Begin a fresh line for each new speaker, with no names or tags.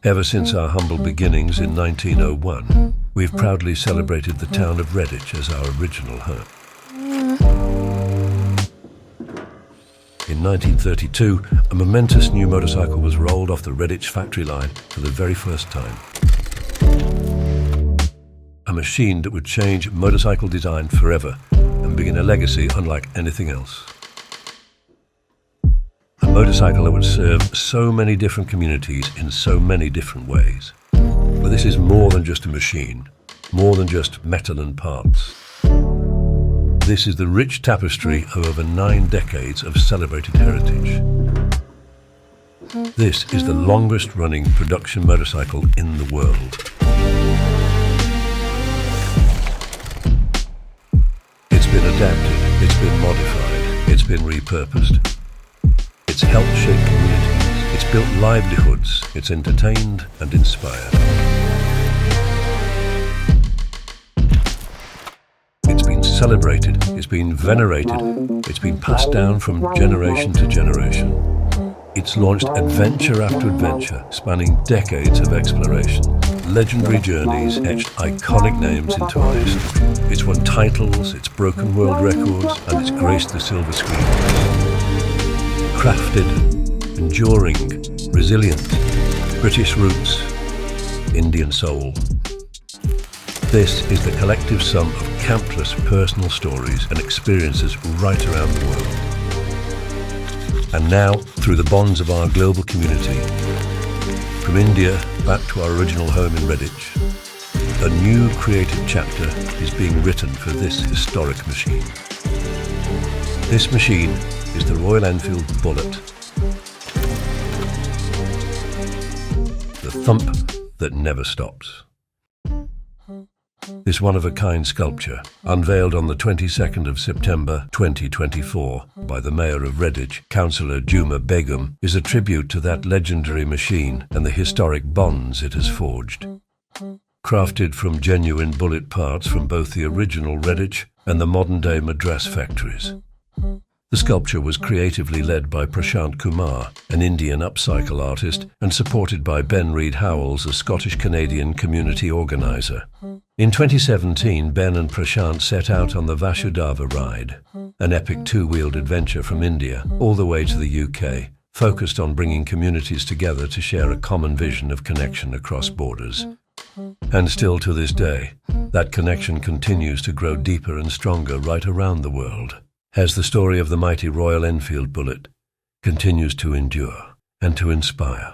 Ever since our humble beginnings in 1901, we've proudly celebrated the town of Redditch as our original home. In 1932, a momentous new motorcycle was rolled off the Redditch Factory line for the very first time. A machine that would change motorcycle design forever and begin a legacy unlike anything else. A motorcycle that would serve so many different communities in so many different ways. But this is more than just a machine, more than just metal and parts. This is the rich tapestry of over 9 decades of celebrated heritage. This is the longest running production motorcycle in the world. It's been adapted, it's been modified, it's been repurposed. It's helped shape communities, it's built livelihoods, it's entertained and inspired. It's been celebrated, it's been venerated, it's been passed down from generation to generation. It's launched adventure after adventure, spanning decades of exploration. Legendary journeys etched iconic names into our history. It's won titles, it's broken world records, and it's graced the silver screen. Crafted, enduring, resilient, British roots, Indian soul. This is the collective sum of countless personal stories and experiences right around the world. And now, through the bonds of our global community, from India back to our original home in Redditch, a new creative chapter is being written for this historic machine. This machine is the Royal Enfield Bullet. The thump that never stops. This one-of-a-kind sculpture, unveiled on the 22nd of September 2024 by the Mayor of Redditch, Councillor Juma Begum, is a tribute to that legendary machine and the historic bonds it has forged. Crafted from genuine bullet parts from both the original Redditch and the modern-day Madras factories. The sculpture was creatively led by Prashant Kumar, an Indian upcycle artist, and supported by Ben Reid Howells, a Scottish-Canadian community organiser. In 2017, Ben and Prashant set out on the Vasudhaiva ride, an epic 2-wheeled adventure from India all the way to the UK, focused on bringing communities together to share a common vision of connection across borders. And still to this day, that connection continues to grow deeper and stronger right around the world, as the story of the mighty Royal Enfield Bullet continues to endure and to inspire.